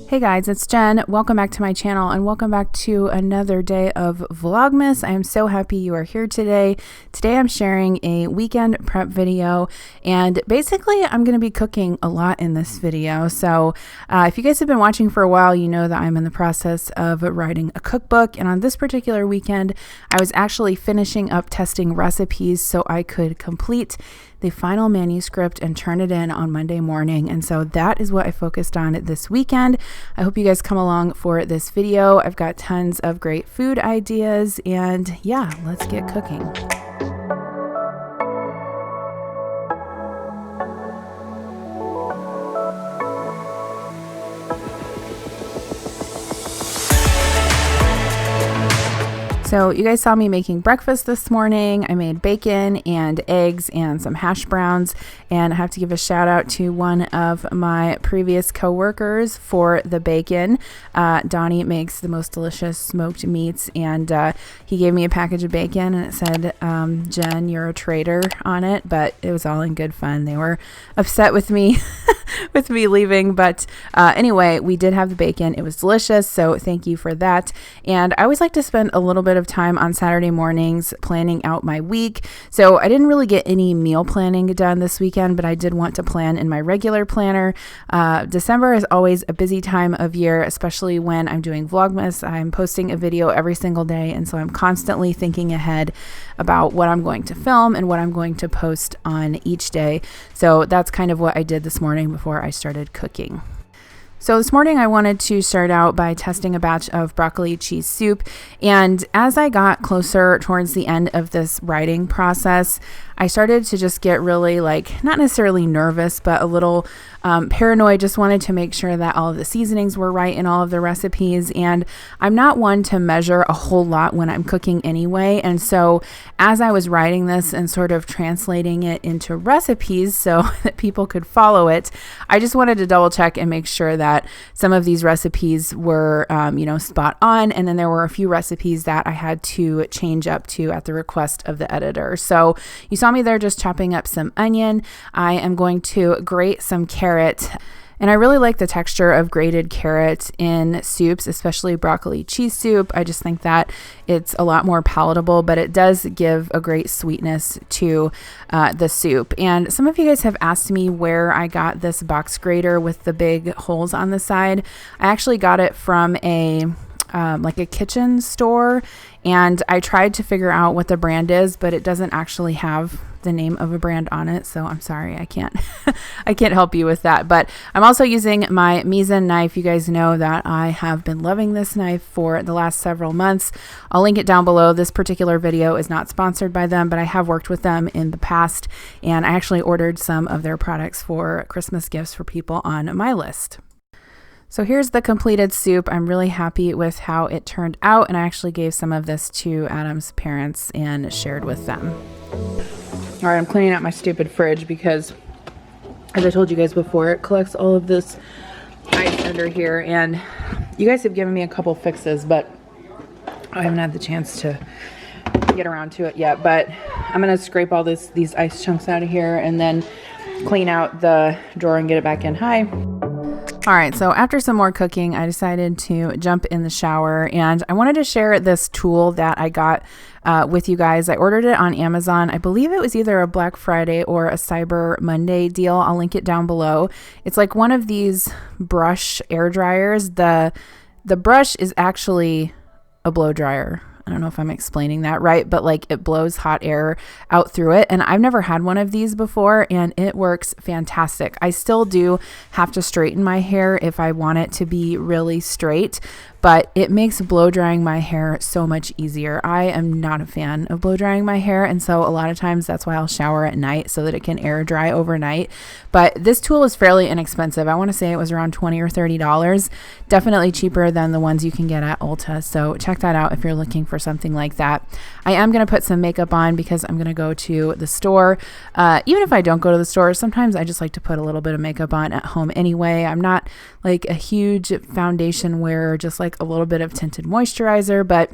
Hey guys, it's Jen. Welcome back to my channel and welcome back to another day of Vlogmas. I am so happy you are here today. Today I'm sharing a weekend prep video and basically I'm going to be cooking a lot in this video. So if you guys have been watching for a while, you know that I'm in the process of writing a cookbook, and on this particular weekend I was actually finishing up testing recipes so I could complete the final manuscript and turn it in on Monday morning. And so that is what I focused on this weekend. I hope you guys come along for this video. I've got tons of great food ideas, and yeah, let's get cooking. So you guys saw me making breakfast this morning. I made bacon and eggs and some hash browns, and I have to give a shout out to one of my previous co-workers for the bacon. Donnie makes the most delicious smoked meats, and he gave me a package of bacon and it said, Jen, you're a traitor on it, but it was all in good fun. They were upset with me with me leaving, but anyway, we did have the bacon. It was delicious, so thank you for that. And I always like to spend a little bit of time on Saturday mornings planning out my week. So I didn't really get any meal planning done this weekend, but I did want to plan in my regular planner. December is always a busy time of year, especially when I'm doing Vlogmas. I'm posting a video every single day, and so I'm constantly thinking ahead about what I'm going to film and what I'm going to post on each day. So that's kind of what I did this morning before I started cooking. So this morning I wanted to start out by testing a batch of broccoli cheese soup, and as I got closer towards the end of this writing process, I started to just get really not necessarily nervous, but a little paranoid. Just wanted to make sure that all of the seasonings were right in all of the recipes, and I'm not one to measure a whole lot when I'm cooking anyway. And so as I was writing this and sort of translating it into recipes so that people could follow it, I just wanted to double check and make sure that some of these recipes were, spot on. And then there were a few recipes that I had to change up to at the request of the editor. So you saw me there just chopping up some onion. I am going to grate some carrot. And I really like the texture of grated carrot in soups, especially broccoli cheese soup. I just think that it's a lot more palatable, but it does give a great sweetness to the soup. And some of you guys have asked me where I got this box grater with the big holes on the side. I actually got it from a kitchen store, and I tried to figure out what the brand is, but it doesn't actually have the name of a brand on it, so I'm sorry, I can't I can't help you with that. But I'm also using my Misen knife. You guys know that I have been loving this knife for the last several months. I'll link it down below. This particular video is not sponsored by them, but I have worked with them in the past, and I actually ordered some of their products for Christmas gifts for people on my list. So here's the completed soup. I'm really happy with how it turned out, and I actually gave some of this to Adam's parents and shared with them. All right, I'm cleaning out my stupid fridge because, as I told you guys before, it collects all of this ice under here, and you guys have given me a couple fixes, but I haven't had the chance to get around to it yet. But I'm gonna scrape all these ice chunks out of here and then clean out the drawer and get it back in. Hi. All right, so after some more cooking, I decided to jump in the shower, and I wanted to share this tool that I got with you guys. I ordered it on Amazon. I believe it was either a Black Friday or a Cyber Monday deal. I'll link it down below. It's like one of these brush air dryers. The brush is actually a blow dryer. I don't know if I'm explaining that right, but it blows hot air out through it. And I've never had one of these before, and it works fantastic. I still do have to straighten my hair if I want it to be really straight, but it makes blow drying my hair so much easier. I am not a fan of blow drying my hair, and so a lot of times that's why I'll shower at night so that it can air dry overnight. But this tool is fairly inexpensive. I want to say it was around $20 or $30. Definitely cheaper than the ones you can get at Ulta. So check that out if you're looking for something like that. I am going to put some makeup on because I'm going to go to the store. Even if I don't go to the store, sometimes I just like to put a little bit of makeup on at home anyway. I'm not a huge foundation wearer, just a little bit of tinted moisturizer, but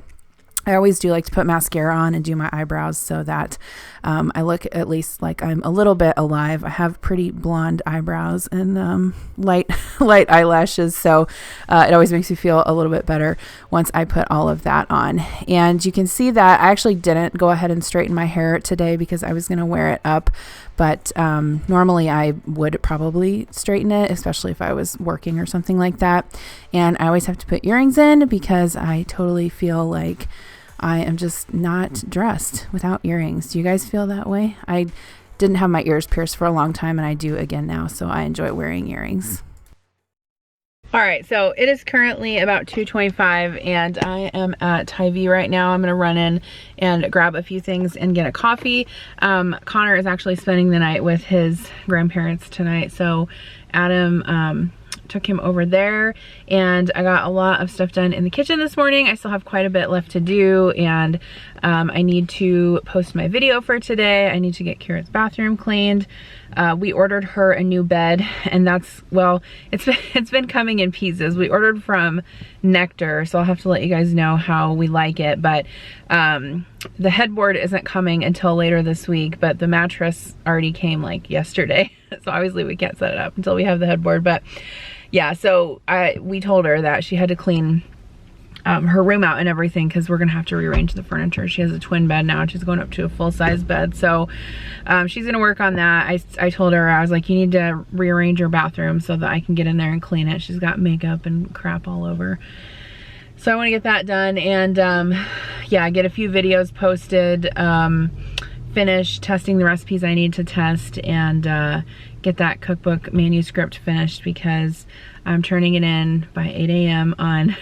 I always do like to put mascara on and do my eyebrows so that I look at least like I'm a little bit alive. I have pretty blonde eyebrows and light eyelashes, so it always makes me feel a little bit better once I put all of that on. And you can see that I actually didn't go ahead and straighten my hair today because I was going to wear it up, but normally I would probably straighten it, especially if I was working or something like that. And I always have to put earrings in because I totally feel like I am just not dressed without earrings. Do you guys feel that way? I didn't have my ears pierced for a long time, and I do again now, so I enjoy wearing earrings. All right, so it is currently about 2:25 and I am at Hy-Vee right now. I'm gonna run in and grab a few things and get a coffee. Connor is actually spending the night with his grandparents tonight, so Adam took him over there, and I got a lot of stuff done in the kitchen this morning. I still have quite a bit left to do, and I need to post my video for today. I need to get Kira's bathroom cleaned. We ordered her a new bed, and that's, well, it's been coming in pieces. We ordered from Nectar, so I'll have to let you guys know how we like it, but the headboard isn't coming until later this week, but the mattress already came like yesterday. So obviously we can't set it up until we have the headboard, but yeah, so we told her that she had to clean her room out and everything because we're gonna have to rearrange the furniture. She has a twin bed now, and she's going up to a full-size bed, so she's gonna work on that. I told her, I was like, you need to rearrange your bathroom so that I can get in there and clean it. She's got makeup and crap all over, so I want to get that done, and yeah, get a few videos posted, finish testing the recipes I need to test, and get that cookbook manuscript finished because I'm turning it in by 8 a.m. on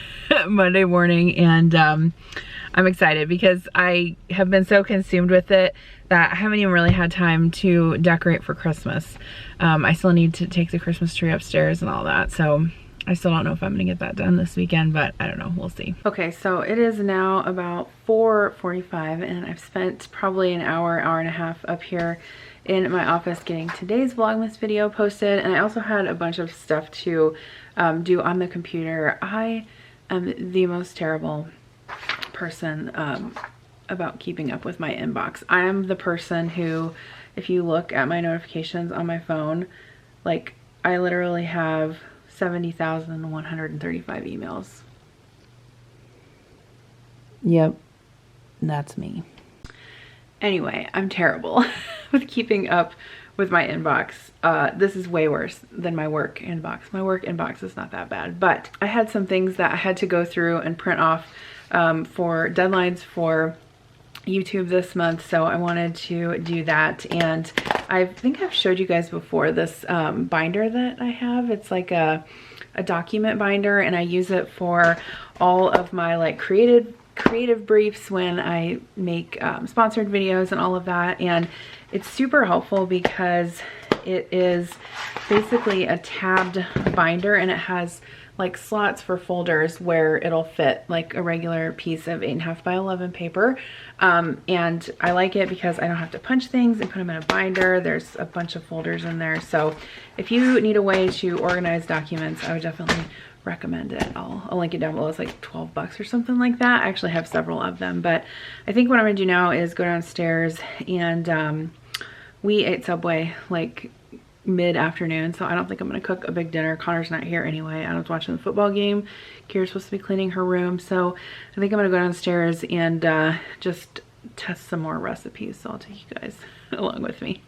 Monday morning, and I'm excited because I have been so consumed with it that I haven't even really had time to decorate for Christmas. I still need to take the Christmas tree upstairs and all that, so I still don't know if I'm gonna get that done this weekend, but I don't know, we'll see. Okay, so it is now about 4:45 and I've spent probably an hour and a half up here in my office getting today's Vlogmas video posted, and I also had a bunch of stuff to do on the computer. I am the most terrible person about keeping up with my inbox. I am the person who, if you look at my notifications on my phone, like I literally have 70,135 emails. Yep, that's me. Anyway, I'm terrible with keeping up with my inbox. This is way worse than my work inbox. My work inbox is not that bad, but I had some things that I had to go through and print off for deadlines for YouTube this month, so I wanted to do that. And I think I've showed you guys before this binder that I have. It's like a document binder, and I use it for all of my like creative briefs when I make sponsored videos and all of that. And it's super helpful because it is basically a tabbed binder, and it has like slots for folders where it'll fit like a regular piece of 8.5 by 11 paper. And I like it because I don't have to punch things and put them in a binder. There's a bunch of folders in there. So if you need a way to organize documents, I would definitely recommend it. I'll link it down below. It's like 12 bucks or something like that. I actually have several of them, but I think what I'm gonna do now is go downstairs, and we ate Subway like mid-afternoon, so I don't think I'm gonna cook a big dinner. Connor's not here anyway. Adam's watching the football game. Kira's supposed to be cleaning her room, so I think I'm gonna go downstairs and just test some more recipes, so I'll take you guys along with me.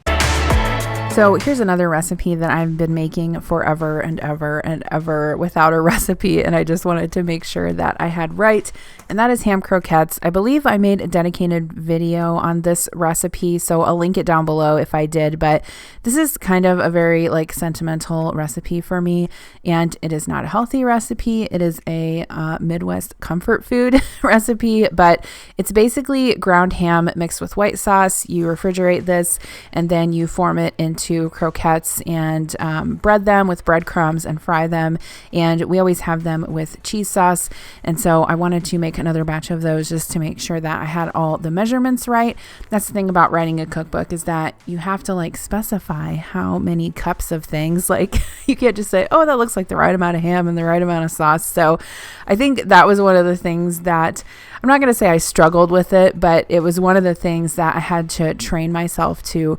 So here's another recipe that I've been making forever and ever and ever without a recipe, and I just wanted to make sure that I had right, and that is ham croquettes. I believe I made a dedicated video on this recipe, so I'll link it down below if I did, but this is kind of a very like sentimental recipe for me, and it is not a healthy recipe. It is a Midwest comfort food recipe, but it's basically ground ham mixed with white sauce. You refrigerate this, and then you form it into into croquettes and bread them with breadcrumbs and fry them. And we always have them with cheese sauce. And so I wanted to make another batch of those just to make sure that I had all the measurements right. That's the thing about writing a cookbook, is that you have to like specify how many cups of things. Like you can't just say, oh, that looks like the right amount of ham and the right amount of sauce. So I think that was one of the things that, I'm not going to say I struggled with it, but it was one of the things that I had to train myself to,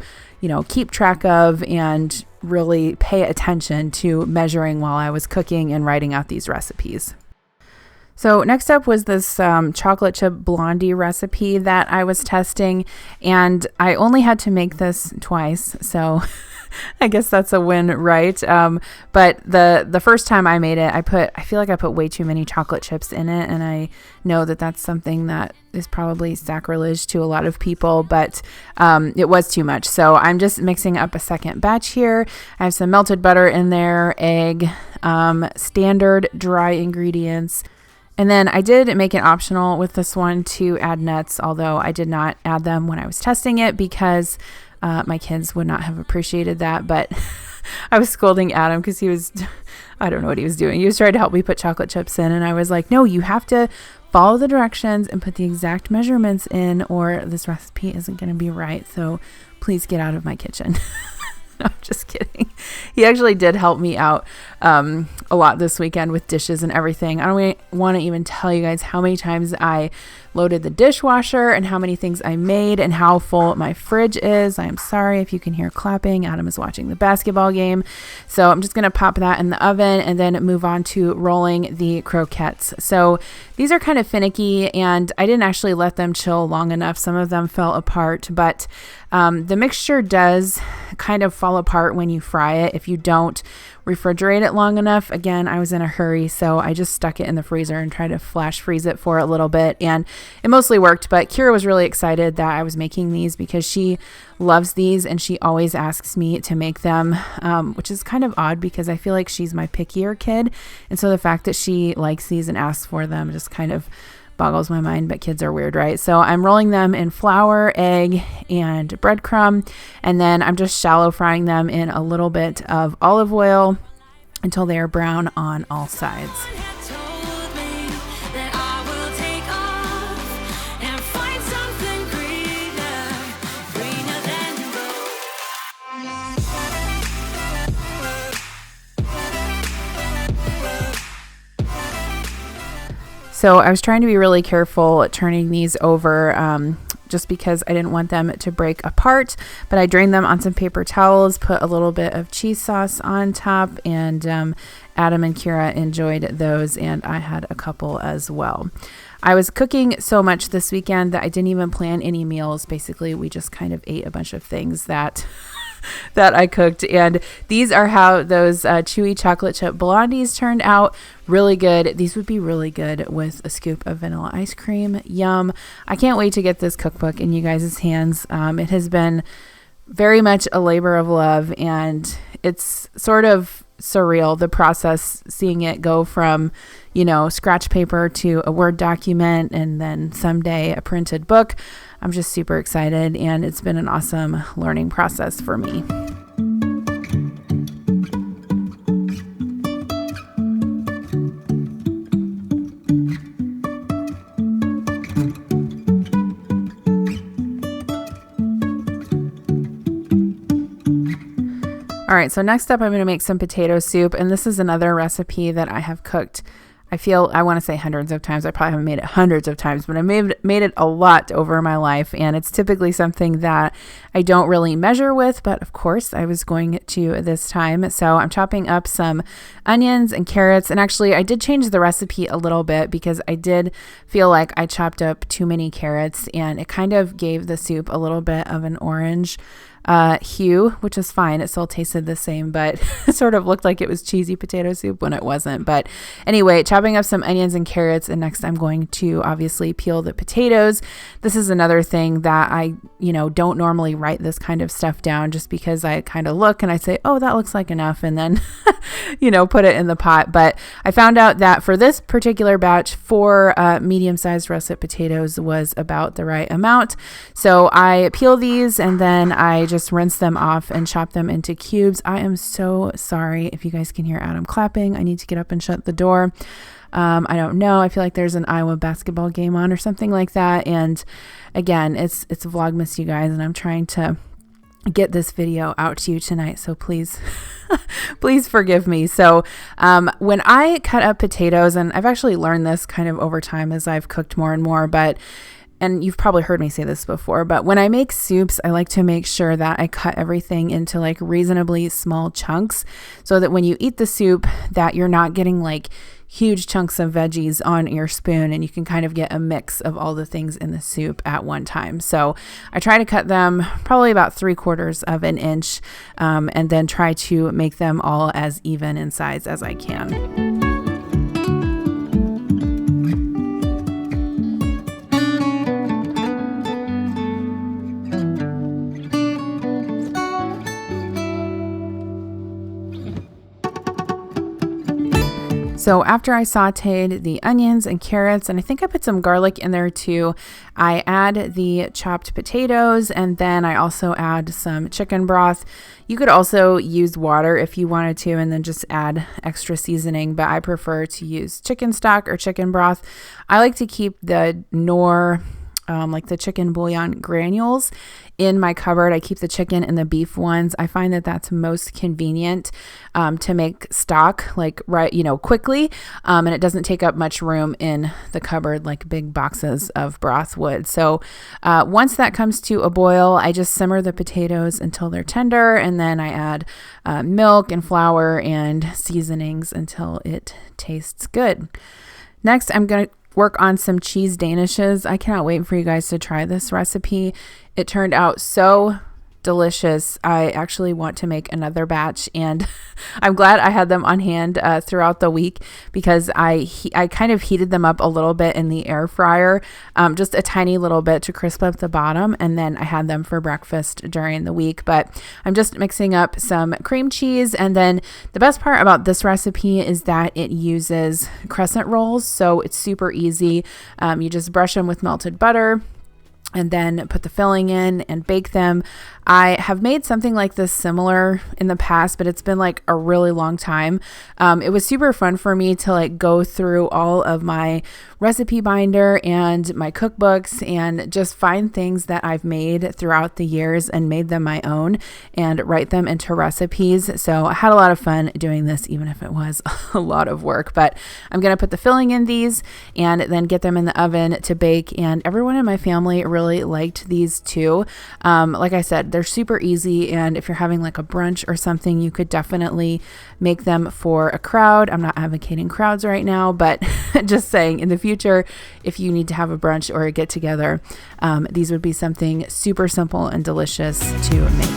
keep track of and really pay attention to measuring while I was cooking and writing out these recipes. So next up was this chocolate chip blondie recipe that I was testing, and I only had to make this twice. So I guess that's a win, right? But the first time I made it, I feel like I put way too many chocolate chips in it, and I know that that's something that is probably sacrilege to a lot of people, but it was too much. So I'm just mixing up a second batch here. I have some melted butter in there, egg, standard dry ingredients. And then I did make it optional with this one to add nuts, although I did not add them when I was testing it because my kids would not have appreciated that. But I was scolding Adam because I don't know what he was doing. He was trying to help me put chocolate chips in. And I was like, no, you have to follow the directions and put the exact measurements in, or this recipe isn't going to be right. So please get out of my kitchen. No, I'm just kidding. He actually did help me out a lot this weekend with dishes and everything. I don't want to even tell you guys how many times I loaded the dishwasher and how many things I made and how full my fridge is. I am sorry if you can hear clapping. Adam is watching the basketball game. So I'm just going to pop that in the oven and then move on to rolling the croquettes. So these are kind of finicky, and I didn't actually let them chill long enough. Some of them fell apart, but the mixture does kind of fall apart when you fry it if you don't refrigerate it long enough. Again, I was in a hurry, so I just stuck it in the freezer and tried to flash freeze it for a little bit, and it mostly worked. But Kira was really excited that I was making these because she loves these and she always asks me to make them, which is kind of odd because I feel like she's my pickier kid, and so the fact that she likes these and asks for them just kind of boggles my mind, but kids are weird, right? So I'm rolling them in flour, egg, and breadcrumb, and then I'm just shallow frying them in a little bit of olive oil until they are brown on all sides. So I was trying to be really careful at turning these over just because I didn't want them to break apart, but I drained them on some paper towels, put a little bit of cheese sauce on top, and Adam and Kira enjoyed those, and I had a couple as well. I was cooking so much this weekend that I didn't even plan any meals. Basically, we just kind of ate a bunch of things that I cooked, and these are how those chewy chocolate chip blondies turned out. Really good. These would be really good with a scoop of vanilla ice cream. Yum. I can't wait to get this cookbook in you guys' hands. It has been very much a labor of love, and it's sort of surreal, the process, seeing it go from, scratch paper to a Word document and then someday a printed book. I'm just super excited, and it's been an awesome learning process for me. All right, so next up I'm going to make some potato soup, and this is another recipe that I have cooked, I want to say hundreds of times. I probably haven't made it hundreds of times, but I made it a lot over my life, and it's typically something that I don't really measure with, but of course I was going to this time. So I'm chopping up some onions and carrots, and actually I did change the recipe a little bit because I did feel like I chopped up too many carrots, and it kind of gave the soup a little bit of an orange hue, which is fine. It still tasted the same, but it sort of looked like it was cheesy potato soup when it wasn't. But anyway, chopping up some onions and carrots, and next I'm going to obviously peel the potatoes. This is another thing that I, don't normally write this kind of stuff down, just because I kind of look and I say, oh, that looks like enough, and then, put it in the pot. But I found out that for this particular batch, 4 medium-sized russet potatoes was about the right amount. So I peel these, and then I just just rinse them off and chop them into cubes. I am so sorry if you guys can hear Adam clapping. I need to get up and shut the door. I don't know. I feel like there's an Iowa basketball game on or something like that. And again, it's Vlogmas, you guys, and I'm trying to get this video out to you tonight. So please, please forgive me. So when I cut up potatoes, and I've actually learned this kind of over time as I've cooked more and more, and you've probably heard me say this before, but when I make soups, I like to make sure that I cut everything into like reasonably small chunks so that when you eat the soup that you're not getting like huge chunks of veggies on your spoon, and you can kind of get a mix of all the things in the soup at one time. So I try to cut them probably about 3/4 of an inch, and then try to make them all as even in size as I can. So after I sauteed the onions and carrots, and I think I put some garlic in there too, I add the chopped potatoes, and then I also add some chicken broth. You could also use water if you wanted to, and then just add extra seasoning, but I prefer to use chicken stock or chicken broth. I like to keep the Knorr, like the chicken bouillon granules in my cupboard. I keep the chicken and the beef ones. I find that that's most convenient to make stock like quickly, and it doesn't take up much room in the cupboard like big boxes of broth would. So once that comes to a boil, I just simmer the potatoes until they're tender, and then I add milk and flour and seasonings until it tastes good. Next, I'm going to work on some cheese danishes. I cannot wait for you guys to try this recipe. It turned out so delicious. I actually want to make another batch, and I'm glad I had them on hand throughout the week because I kind of heated them up a little bit in the air fryer, just a tiny little bit to crisp up the bottom, and then I had them for breakfast during the week. But I'm just mixing up some cream cheese, and then the best part about this recipe is that it uses crescent rolls, so it's super easy. You just brush them with melted butter and then put the filling in and bake them. I have made something like this similar in the past, but it's been like a really long time. It was super fun for me to like go through all of my recipe binder and my cookbooks and just find things that I've made throughout the years and made them my own and write them into recipes. So I had a lot of fun doing this, even if it was a lot of work. But I'm going to put the filling in these and then get them in the oven to bake. And everyone in my family really liked these too. Like I said, they're super easy, and if you're having like a brunch or something, you could definitely make them for a crowd. I'm not advocating crowds right now, but just saying in the future, if you need to have a brunch or a get together, these would be something super simple and delicious to make.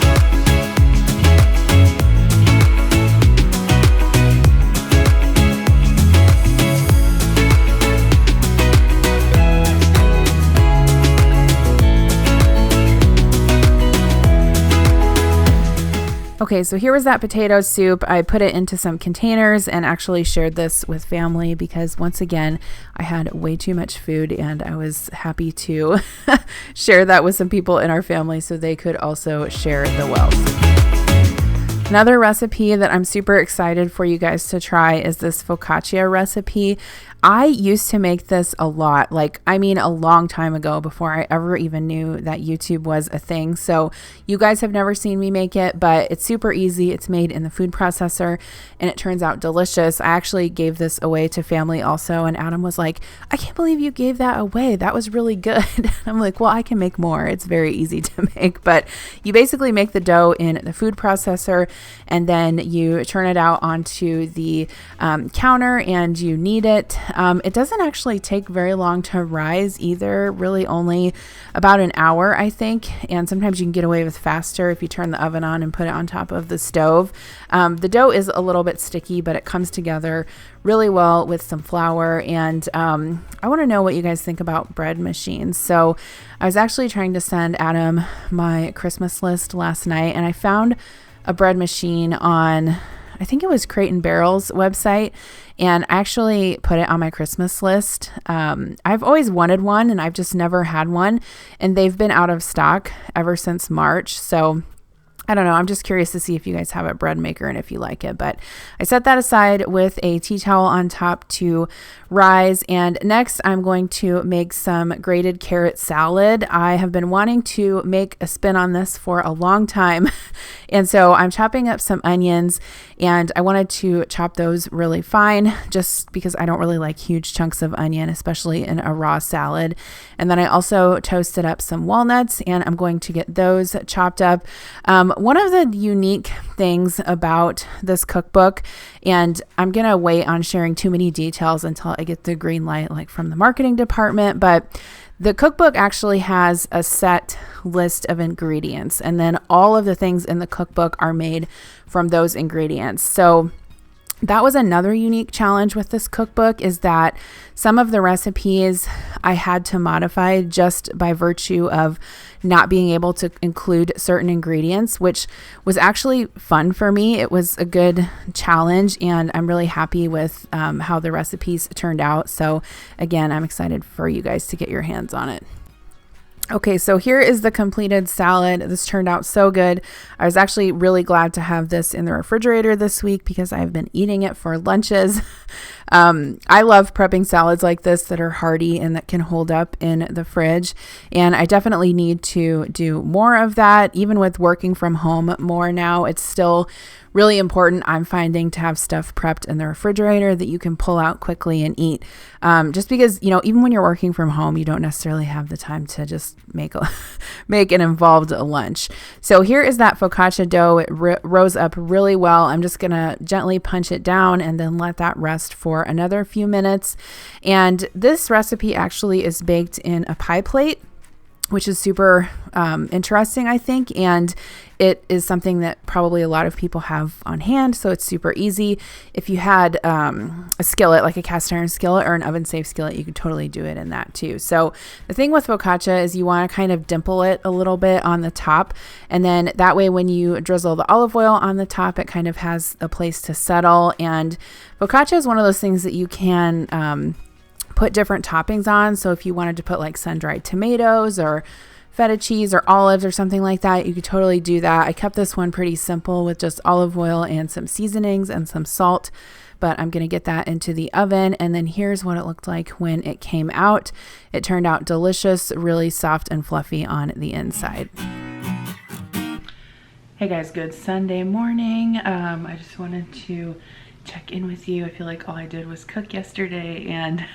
Okay, so here was that potato soup. I put it into some containers and actually shared this with family because once again, I had way too much food and I was happy to share that with some people in our family so they could also share the wealth. Another recipe that I'm super excited for you guys to try is this focaccia recipe. I used to make this a lot, a long time ago before I ever even knew that YouTube was a thing. So you guys have never seen me make it, but it's super easy. It's made in the food processor and it turns out delicious. I actually gave this away to family also. And Adam was like, I can't believe you gave that away. That was really good. I'm like, well, I can make more. It's very easy to make, but you basically make the dough in the food processor and then you turn it out onto the counter and you knead it. It doesn't actually take very long to rise either, really only about an hour, I think. And sometimes you can get away with faster if you turn the oven on and put it on top of the stove. The dough is a little bit sticky, but it comes together really well with some flour. And I want to know what you guys think about bread machines. So I was actually trying to send Adam my Christmas list last night, and I found a bread machine on, I think it was Crate & Barrel's website, and I actually put it on my Christmas list. I've always wanted one and I've just never had one, and they've been out of stock ever since March. So I don't know. I'm just curious to see if you guys have a bread maker and if you like it. But I set that aside with a tea towel on top to rise. And next, I'm going to make some grated carrot salad. I have been wanting to make a spin on this for a long time. And so I'm chopping up some onions, and I wanted to chop those really fine just because I don't really like huge chunks of onion, especially in a raw salad. And then I also toasted up some walnuts, and I'm going to get those chopped up. One of the unique things about this cookbook, and I'm going to wait on sharing too many details until I get the green light, like from the marketing department, but the cookbook actually has a set list of ingredients, and then all of the things in the cookbook are made from those ingredients. So that was another unique challenge with this cookbook, is that some of the recipes I had to modify just by virtue of not being able to include certain ingredients, which was actually fun for me. It was a good challenge, and I'm really happy with how the recipes turned out. So again, I'm excited for you guys to get your hands on it. Okay, so here is the completed salad. This turned out so good. I was actually really glad to have this in the refrigerator this week because I've been eating it for lunches. I love prepping salads like this that are hearty and that can hold up in the fridge. And I definitely need to do more of that. Even with working from home more now, it's still really important, I'm finding, to have stuff prepped in the refrigerator that you can pull out quickly and eat. Just because, even when you're working from home, you don't necessarily have the time to just make an involved lunch. So here is that focaccia dough. It rose up really well. I'm just going to gently punch it down and then let that rest for another few minutes. And this recipe actually is baked in a pie plate, which is super interesting, I think. And it is something that probably a lot of people have on hand, so it's super easy. If you had a skillet, like a cast iron skillet or an oven safe skillet, you could totally do it in that too. So the thing with focaccia is you want to kind of dimple it a little bit on the top, and then that way when you drizzle the olive oil on the top, it kind of has a place to settle. And focaccia is one of those things that you can put different toppings on. So if you wanted to put like sun-dried tomatoes or feta cheese or olives or something like that, you could totally do that. I kept this one pretty simple with just olive oil and some seasonings and some salt, but I'm going to get that into the oven. And then here's what it looked like when it came out. It turned out delicious, really soft and fluffy on the inside. Hey guys, good Sunday morning. I just wanted to check in with you. I feel like all I did was cook yesterday and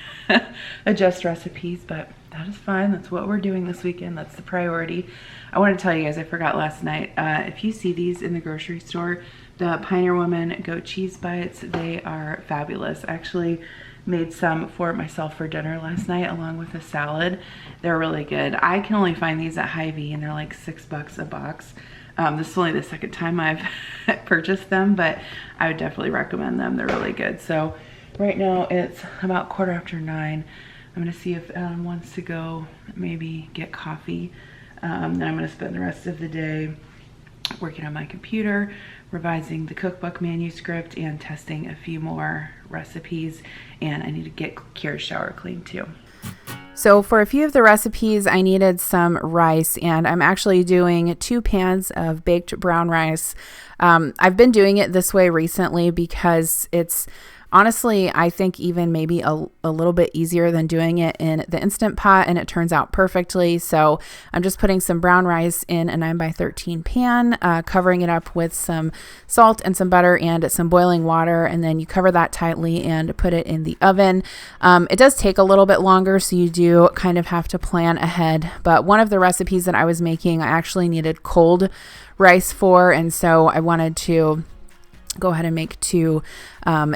adjust recipes, but that is fine. That's what we're doing this weekend. That's the priority. I want to tell you guys, I forgot last night, if you see these in the grocery store, the Pioneer Woman goat cheese bites, they are fabulous. I actually made some for myself for dinner last night along with a salad. They're really good. I can only find these at Hy-Vee, and they're like $6 a box. This is only the second time I've purchased them, but I would definitely recommend them. They're really good. So right now it's about 9:15. I'm going to see if Ellen wants to go maybe get coffee. Then I'm going to spend the rest of the day working on my computer, revising the cookbook manuscript, and testing a few more recipes. And I need to get Kira's shower cleaned too. So for a few of the recipes, I needed some rice, and I'm actually doing 2 pans of baked brown rice. I've been doing it this way recently because it's honestly, I think even maybe a little bit easier than doing it in the Instant Pot, and it turns out perfectly. So I'm just putting some brown rice in a 9x13 pan, covering it up with some salt and some butter and some boiling water, and then you cover that tightly and put it in the oven. It does take a little bit longer, so you do kind of have to plan ahead. But one of the recipes that I was making, I actually needed cold rice for, and so I wanted to go ahead and make 2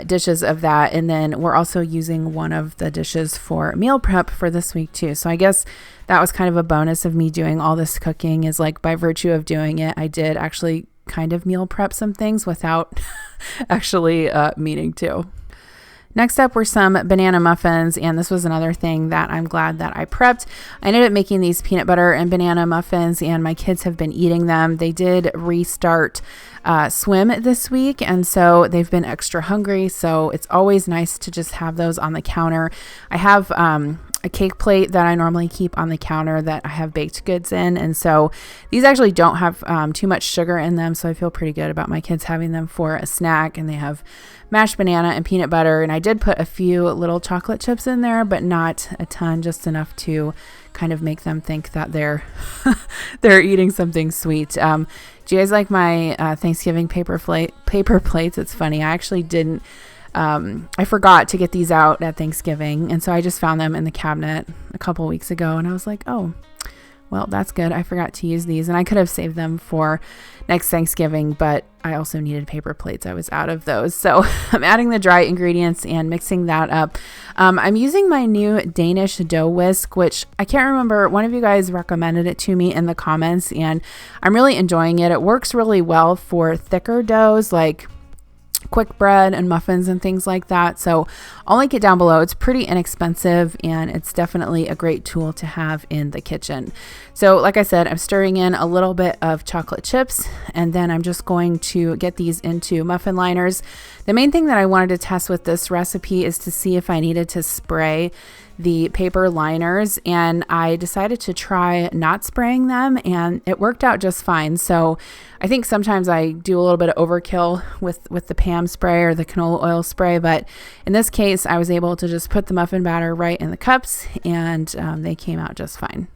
dishes of that. And then we're also using one of the dishes for meal prep for this week too. So I guess that was kind of a bonus of me doing all this cooking, is like by virtue of doing it, I did actually kind of meal prep some things without actually meaning to. Next up were some banana muffins, and this was another thing that I'm glad that I prepped. I ended up making these peanut butter and banana muffins, and my kids have been eating them. They did restart swim this week, and so they've been extra hungry, so it's always nice to just have those on the counter. I a cake plate that I normally keep on the counter that I have baked goods in. And so these actually don't have too much sugar in them. So I feel pretty good about my kids having them for a snack. And they have mashed banana and peanut butter. And I did put a few little chocolate chips in there, but not a ton, just enough to kind of make them think that they're eating something sweet. Do you guys like my Thanksgiving paper plates? It's funny. I actually didn't. I forgot to get these out at Thanksgiving, and so I just found them in the cabinet a couple weeks ago, and I was like, oh, well, that's good. I forgot to use these, and I could have saved them for next Thanksgiving, but I also needed paper plates. I was out of those. So I'm adding the dry ingredients and mixing that up. I'm using my new Danish dough whisk, which I can't remember. One of you guys recommended it to me in the comments, and I'm really enjoying it. It works really well for thicker doughs like quick bread and muffins and things like that. So I'll link it down below. It's pretty inexpensive, and it's definitely a great tool to have in the kitchen. So like I said, I'm stirring in a little bit of chocolate chips, and then I'm just going to get these into muffin liners. The main thing that I wanted to test with this recipe is to see if I needed to spray the paper liners, and I decided to try not spraying them, and it worked out just fine. So I think sometimes I do a little bit of overkill with the Pam spray or the canola oil spray, but in this case I was able to just put the muffin batter right in the cups, and they came out just fine.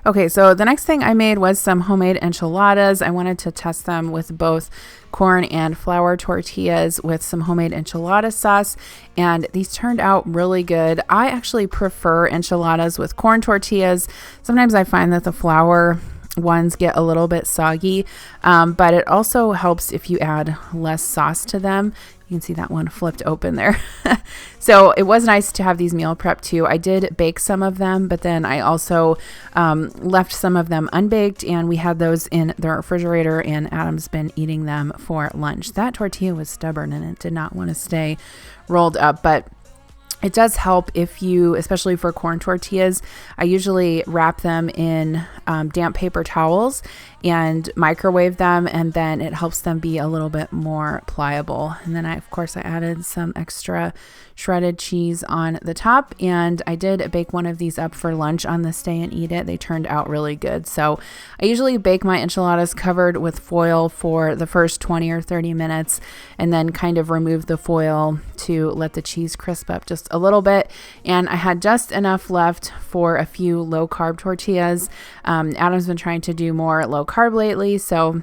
Okay, so the next thing I made was some homemade enchiladas. I wanted to test them with both corn and flour tortillas with some homemade enchilada sauce, and these turned out really good. I actually prefer enchiladas with corn tortillas. Sometimes I find that the flour ones get a little bit soggy, but it also helps if you add less sauce to them. You can see that one flipped open there. So it was nice to have these meal prep too. I did bake some of them, but then I also left some of them unbaked, and we had those in the refrigerator, and Adam's been eating them for lunch. That tortilla was stubborn and it did not want to stay rolled up, but it does help if you, especially for corn tortillas, I usually wrap them in damp paper towels and microwave them, and then it helps them be a little bit more pliable. And then of course I added some extra shredded cheese on the top, and I did bake one of these up for lunch on this day and eat it. They turned out really good. So I usually bake my enchiladas covered with foil for the first 20 or 30 minutes, and then kind of remove the foil to let the cheese crisp up just a little bit. And I had just enough left for a few low carb tortillas. Adam's been trying to do more low carb lately, so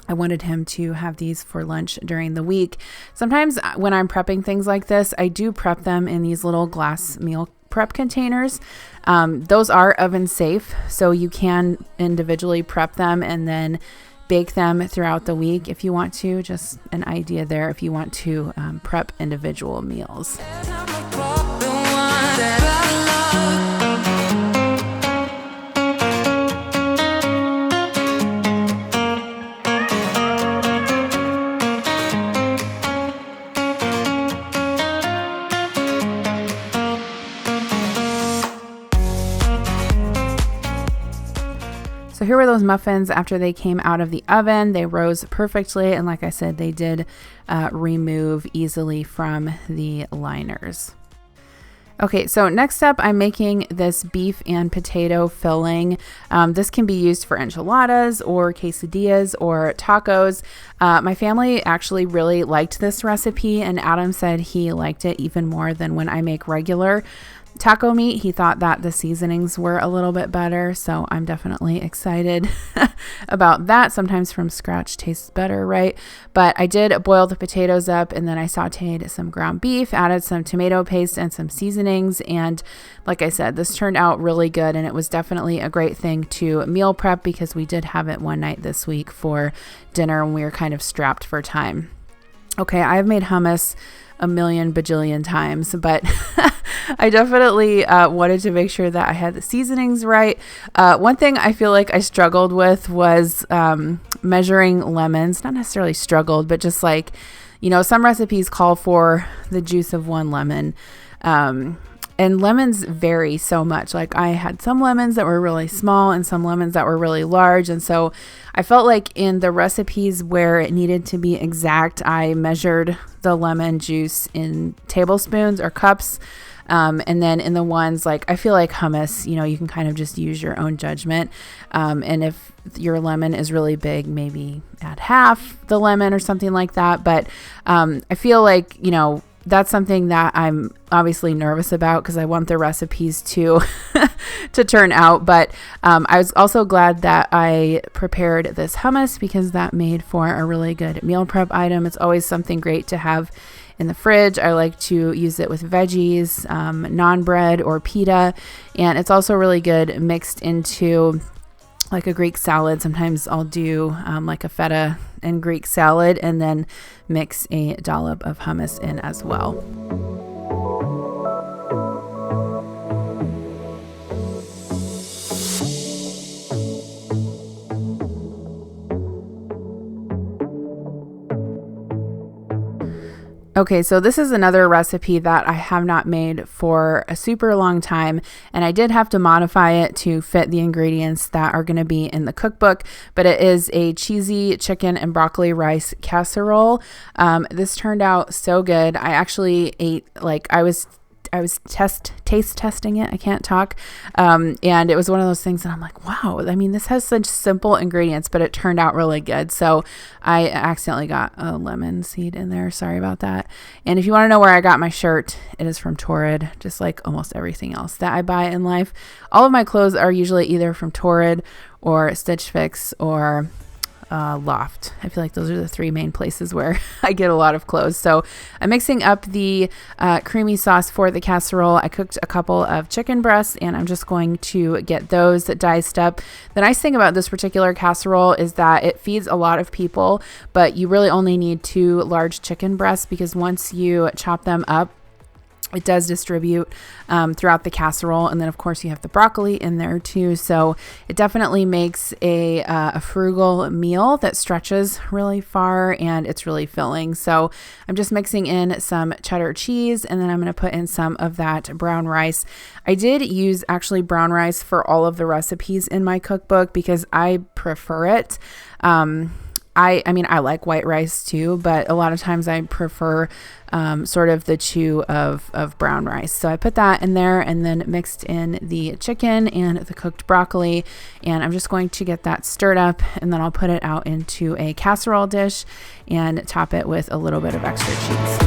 I wanted him to have these for lunch during the week. Sometimes when I'm prepping things like this, I do prep them in these little glass meal prep containers. Those are oven safe, so you can individually prep them and then bake them throughout the week if you want to. Just an idea there if you want to prep individual meals. So here were those muffins after they came out of the oven. They rose perfectly, and like I said, they did remove easily from the liners. Okay, so next up, I'm making this beef and potato filling. This can be used for enchiladas or quesadillas or tacos. My family actually really liked this recipe, and Adam said he liked it even more than when I make regular taco meat. He thought that the seasonings were a little bit better, so I'm definitely excited about that. Sometimes from scratch tastes better, right? But I did boil the potatoes up, and then I sauteed some ground beef, added some tomato paste and some seasonings, and like I said, this turned out really good, and it was definitely a great thing to meal prep because we did have it one night this week for dinner when we were kind of strapped for time. Okay, I've made hummus a million bajillion times, but I definitely wanted to make sure that I had the seasonings right. One thing I feel like I struggled with was measuring lemons, not necessarily struggled, but just like, some recipes call for the juice of one lemon. And lemons vary so much. Like I had some lemons that were really small and some lemons that were really large. And so I felt like in the recipes where it needed to be exact, I measured the lemon juice in tablespoons or cups. And then in the ones like, I feel like hummus, you can kind of just use your own judgment. And if your lemon is really big, maybe add half the lemon or something like that. But I feel like, that's something that I'm obviously nervous about because I want the recipes to to turn out. But I was also glad that I prepared this hummus because that made for a really good meal prep item. It's always something great to have in the fridge. I like to use it with veggies, naan bread or pita. And it's also really good mixed into like a Greek salad. Sometimes I'll do like a feta and Greek salad and then mix a dollop of hummus in as well. Okay, so this is another recipe that I have not made for a super long time, and I did have to modify it to fit the ingredients that are going to be in the cookbook, but it is a cheesy chicken and broccoli rice casserole. This turned out so good. I actually ate, I was taste testing it. I can't talk. And it was one of those things that I'm like, wow, I mean, this has such simple ingredients, but it turned out really good. So I accidentally got a lemon seed in there. Sorry about that. And if you want to know where I got my shirt, it is from Torrid, just like almost everything else that I buy in life. All of my clothes are usually either from Torrid or Stitch Fix or Loft. I feel like those are the three main places where I get a lot of clothes. So I'm mixing up the creamy sauce for the casserole. I cooked a couple of chicken breasts and I'm just going to get those diced up. The nice thing about this particular casserole is that it feeds a lot of people, but you really only need 2 large chicken breasts because once you chop them up, it does distribute throughout the casserole. And then of course you have the broccoli in there too. So it definitely makes a frugal meal that stretches really far and it's really filling. So I'm just mixing in some cheddar cheese and then I'm going to put in some of that brown rice. I did use actually brown rice for all of the recipes in my cookbook because I prefer it. I mean, I like white rice too, but a lot of times I prefer sort of the chew of brown rice. So I put that in there and then mixed in the chicken and the cooked broccoli. And I'm just going to get that stirred up and then I'll put it out into a casserole dish and top it with a little bit of extra cheese.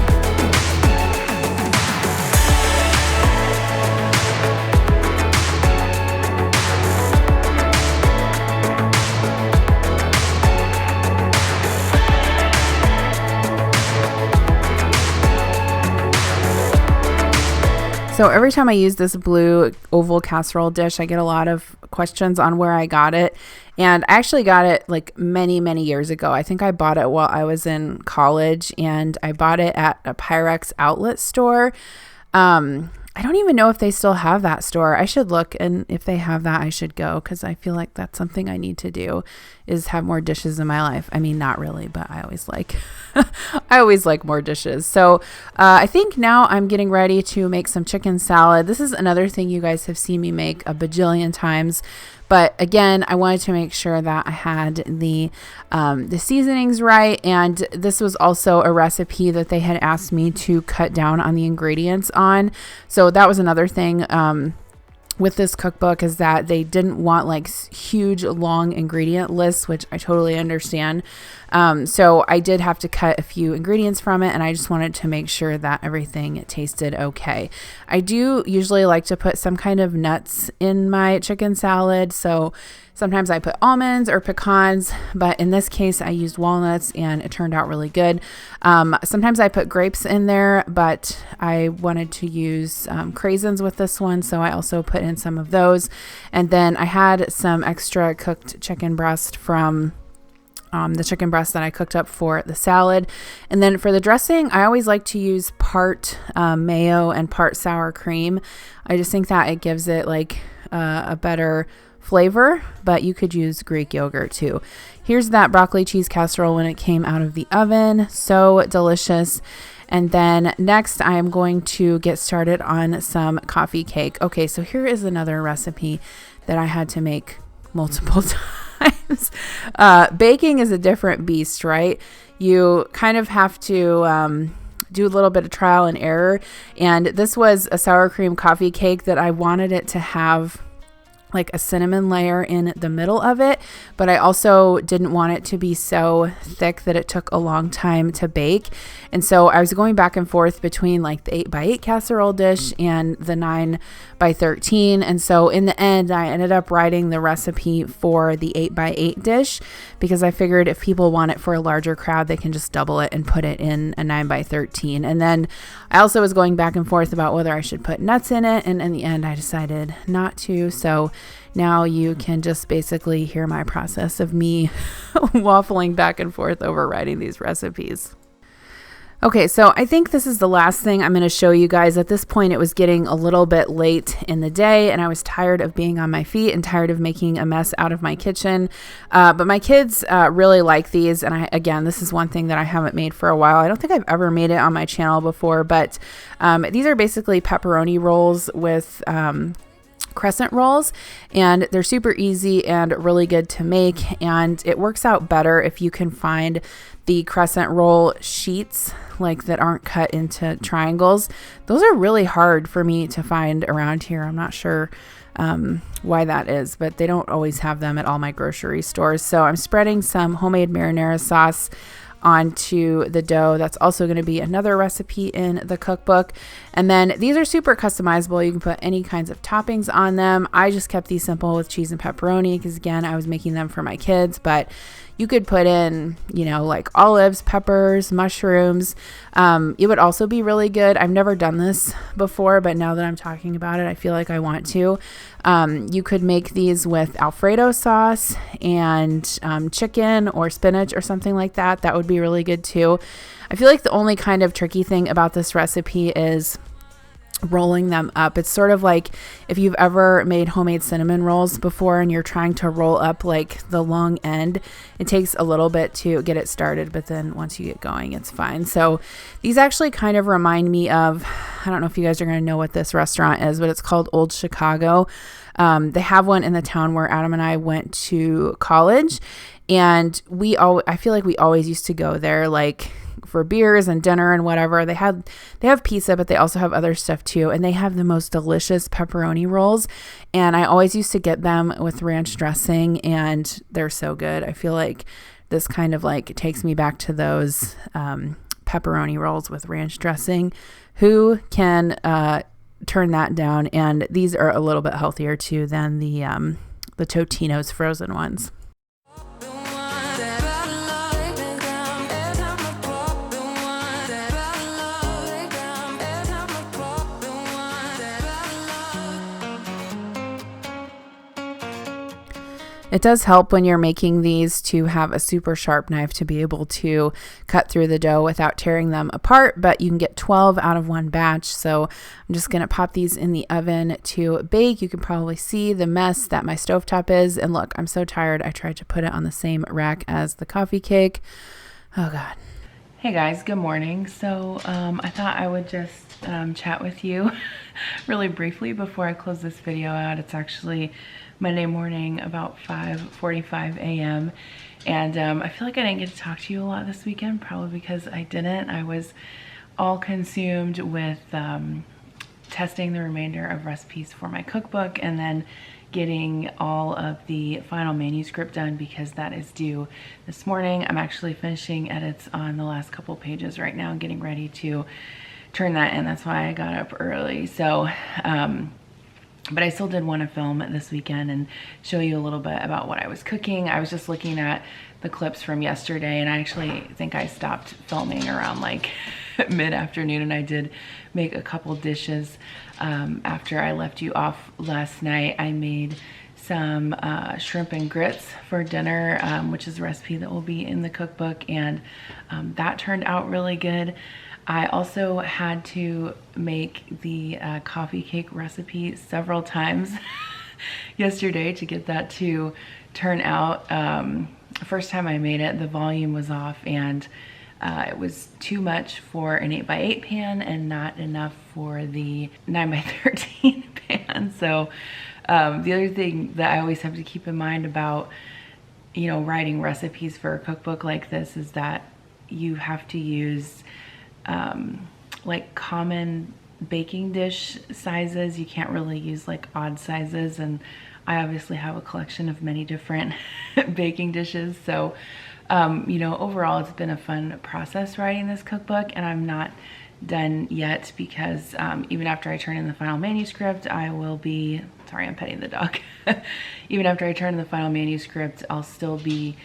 So every time I use this blue oval casserole dish, I get a lot of questions on where I got it. And I actually got it like many, many years ago. I think I bought it while I was in college and I bought it at a Pyrex outlet store. I don't even know if they still have that store. I should look, and if they have that, I should go because I feel like that's something I need to do is have more dishes in my life. I mean, not really, but I always like I always like more dishes. So I think now I'm getting ready to make some chicken salad. This is another thing you guys have seen me make a bajillion times. But again, I wanted to make sure that I had the seasonings right. And this was also a recipe that they had asked me to cut down on the ingredients on. So that was another thing with this cookbook, is that they didn't want like huge long ingredient lists, which I totally understand. So I did have to cut a few ingredients from it, and I just wanted to make sure that everything tasted okay. I do usually like to put some kind of nuts in my chicken salad. So sometimes I put almonds or pecans, but in this case I used walnuts and it turned out really good. Sometimes I put grapes in there, but I wanted to use craisins with this one, so I also put in some of those. And then I had some extra cooked chicken breast from the chicken breast that I cooked up for the salad. And then for the dressing, I always like to use part mayo and part sour cream. I just think that it gives it like a better flavor, but you could use Greek yogurt too. Here's that broccoli cheese casserole when it came out of the oven. So delicious. And then next I am going to get started on some coffee cake. Okay, so here is another recipe that I had to make multiple times. Baking is a different beast, right? You kind of have to do a little bit of trial and error. And this was a sour cream coffee cake that I wanted it to have like a cinnamon layer in the middle of it, but I also didn't want it to be so thick that it took a long time to bake. And so I was going back and forth between like the 8x8 casserole dish and the 9x13. And so in the end, I ended up writing the recipe for the 8x8 dish because I figured if people want it for a larger crowd, they can just double it and put it in a 9x13. And then I also was going back and forth about whether I should put nuts in it. And in the end, I decided not to. So now you can just basically hear my process of me waffling back and forth over writing these recipes. Okay, so I think this is the last thing I'm going to show you guys. At this point, it was getting a little bit late in the day and I was tired of being on my feet and tired of making a mess out of my kitchen. But my kids really like these. And again, this is one thing that I haven't made for a while. I don't think I've ever made it on my channel before, but these are basically pepperoni rolls with crescent rolls, and they're super easy and really good to make. And it works out better if you can find the crescent roll sheets like that aren't cut into triangles. Those are really hard for me to find around here. I'm not sure why that is, but they don't always have them at all my grocery stores. So I'm spreading some homemade marinara sauce onto the dough. That's also going to be another recipe in the cookbook. And then these are super customizable. You can put any kinds of toppings on them. I just kept these simple with cheese and pepperoni because again, I was making them for my kids, but you could put in, like olives, peppers, mushrooms. It would also be really good. I've never done this before, but now that I'm talking about it, I feel like I want to. You could make these with Alfredo sauce and chicken or spinach or something like that. That would be really good too. I feel like the only kind of tricky thing about this recipe is rolling them up. It's sort of like if you've ever made homemade cinnamon rolls before and you're trying to roll up like the long end, it takes a little bit to get it started, but then once you get going, it's fine. So these actually kind of remind me of, I don't know if you guys are going to know what this restaurant is, but it's called Old Chicago. They have one in the town where Adam and I went to college, and I feel like we always used to go there, like for beers and dinner and whatever. They have pizza, but they also have other stuff too. And they have the most delicious pepperoni rolls. And I always used to get them with ranch dressing, and they're so good. I feel like this kind of like takes me back to those pepperoni rolls with ranch dressing. Who can turn that down? And these are a little bit healthier too than the Totino's frozen ones. It does help when you're making these to have a super sharp knife to be able to cut through the dough without tearing them apart, but you can get 12 out of one batch. So I'm just going to pop these in the oven to bake. You can probably see the mess that my stovetop is. And look, I'm so tired. I tried to put it on the same rack as the coffee cake. Oh God. Hey guys, good morning. So I thought I would just chat with you really briefly before I close this video out. It's actually Monday morning, about 5:45 a.m. And I feel like I didn't get to talk to you a lot this weekend, probably because I didn't. I was all consumed with testing the remainder of recipes for my cookbook and then getting all of the final manuscript done because that is due this morning. I'm actually finishing edits on the last couple pages right now and getting ready to turn that in. That's why I got up early. So but I still did want to film this weekend and show you a little bit about what I was cooking. I was just looking at the clips from yesterday, and I actually think I stopped filming around like mid-afternoon, and I did make a couple dishes after I left you off last night. I made some shrimp and grits for dinner, which is a recipe that will be in the cookbook, and that turned out really good. I also had to make the coffee cake recipe several times yesterday to get that to turn out. First time I made it, the volume was off, and it was too much for an 8x8 pan and not enough for the 9x13 pan. So the other thing that I always have to keep in mind about, you know, writing recipes for a cookbook like this is that you have to use like common baking dish sizes. You can't really use like odd sizes, and I obviously have a collection of many different baking dishes. So you know, overall it's been a fun process writing this cookbook, and I'm not done yet because even after I turn in the final manuscript, I will be, sorry, I'm petting the dog. Even after I turn in the final manuscript, I'll still be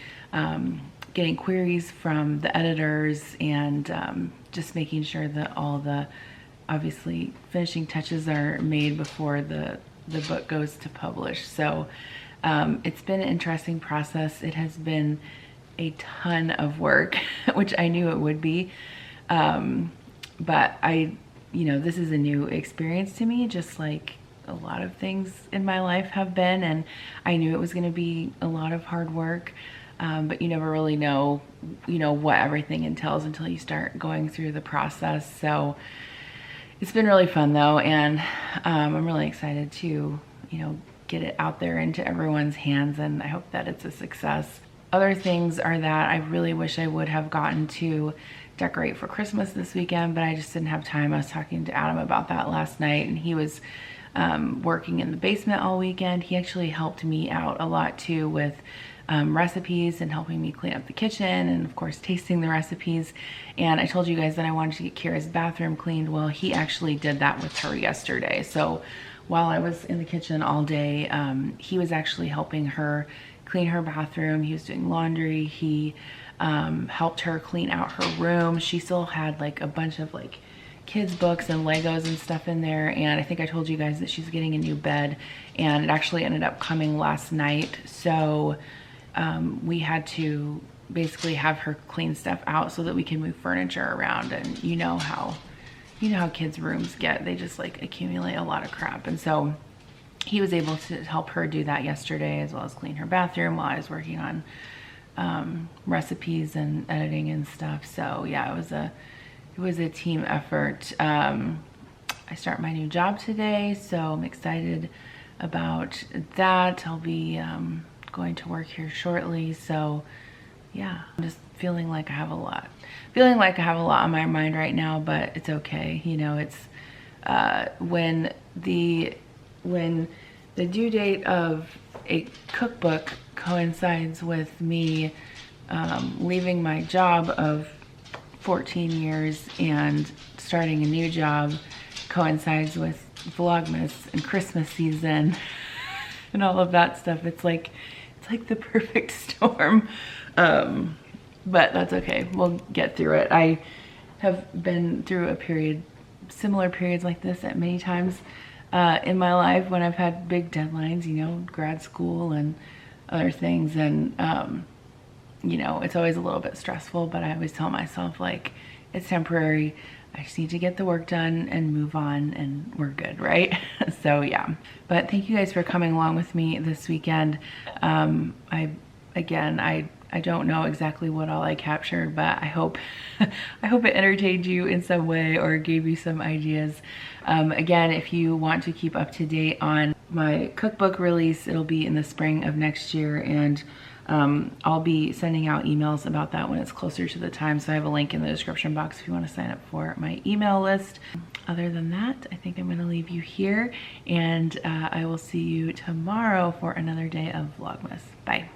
getting queries from the editors and just making sure that all the obviously finishing touches are made before the book goes to publish. So it's been an interesting process. It has been a ton of work, which I knew it would be. But you know, this is a new experience to me, just like a lot of things in my life have been, and I knew it was going to be a lot of hard work. But you never really know, you know, what everything entails until you start going through the process. So it's been really fun though, and I'm really excited to, you know, get it out there into everyone's hands, and I hope that it's a success. Other things are that I really wish I would have gotten to decorate for Christmas this weekend, but I just didn't have time. I was talking to Adam about that last night, and he was working in the basement all weekend. He actually helped me out a lot too with recipes and helping me clean up the kitchen, and of course tasting the recipes. And I told you guys that I wanted to get Kira's bathroom cleaned. Well, he actually did that with her yesterday. So while I was in the kitchen all day, he was actually helping her clean her bathroom. He was doing laundry. He helped her clean out her room. She still had like a bunch of like kids books and Legos and stuff in there, and I think I told you guys that she's getting a new bed, and it actually ended up coming last night. So we had to basically have her clean stuff out so that we can move furniture around. And you know how kids' rooms get, they just like accumulate a lot of crap. And so he was able to help her do that yesterday, as well as clean her bathroom while I was working on recipes and editing and stuff. So yeah, it was a team effort. I start my new job today, so I'm excited about that. I'll be going to work here shortly. So yeah, I'm just feeling like I have a lot on my mind right now, but it's okay. You know, it's when the due date of a cookbook coincides with me leaving my job of 14 years and starting a new job, coincides with Vlogmas and Christmas season and all of that stuff. It's like the perfect storm. But that's okay. We'll get through it. I have been through similar periods like this at many times in my life when I've had big deadlines, you know, grad school and other things. And, you know, it's always a little bit stressful, but I always tell myself, like, it's temporary. I just need to get the work done and move on, and we're good, right? So yeah, but thank you guys for coming along with me this weekend. I don't know exactly what all I captured, but I hope it entertained you in some way or gave you some ideas. Again, if you want to keep up to date on my cookbook release, it'll be in the spring of next year, and I'll be sending out emails about that when it's closer to the time. So I have a link in the description box if you want to sign up for my email list. Other than that, I think I'm going to leave you here, and I will see you tomorrow for another day of Vlogmas. Bye.